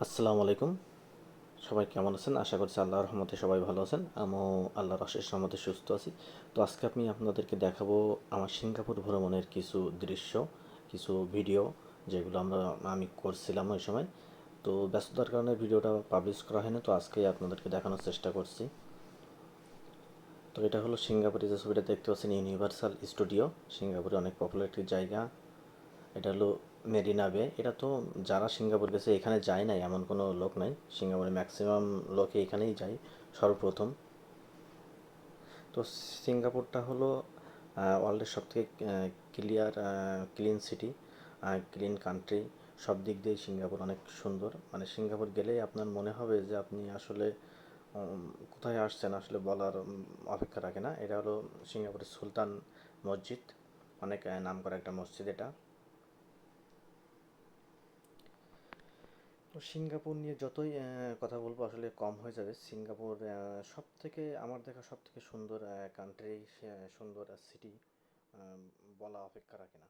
আসসালামু আলাইকুম। সবাই কেমন আছেন? আশা করছি আল্লাহর রহমতে সবাই ভালো আছেন। আমিও আল্লাহর অশেষ রহমতে সুস্থ আছি। তো আজকে আমি আপনাদেরকে দেখাবো আমার সিঙ্গাপুর ভ্রমণের কিছু দৃশ্য, কিছু ভিডিও যেগুলো আমি করছিলাম ওই সময়। তো ব্যস্ততার কারণে ভিডিওটা পাবলিশ করা হয়নি, তো আজকেই আপনাদেরকে দেখানোর চেষ্টা করছি। তো এটা হলো সিঙ্গাপুরে যে ছবিটা দেখতে পাচ্ছেন, ইউনিভার্সাল স্টুডিও। সিঙ্গাপুরে অনেক পপুলার একটি জায়গা। এটা হলো মেরিনা বে। এটা তো যারা সিঙ্গাপুর গেছে এখানে যায় নাই এমন কোনো লোক নাই। সিঙ্গাপুরে ম্যাক্সিমাম লোকে এখানেই যায় সর্বপ্রথম। তো সিঙ্গাপুরটা হলো ওয়ার্ল্ডের সবথেকে ক্লিন সিটি, ক্লিন কান্ট্রি। সব দিক দিয়ে সিঙ্গাপুর অনেক সুন্দর। মানে সিঙ্গাপুর গেলেই আপনার মনে হবে যে আপনি আসলে উম, কোথায় আসছেন আসলে বলার অপেক্ষা রাখে না। এটা হলো সিঙ্গাপুরের সুলতান মসজিদ, অনেক নামকরা একটা মসজিদ এটা। তো সিঙ্গাপুর নিয়ে যতই কথা বলবো আসলে কম হয়ে যাবে। সিঙ্গাপুর সব থেকে আমার দেখা সব থেকে সুন্দর কান্ট্রি, সুন্দর সিটি বলা অপেক্ষা রাখে না।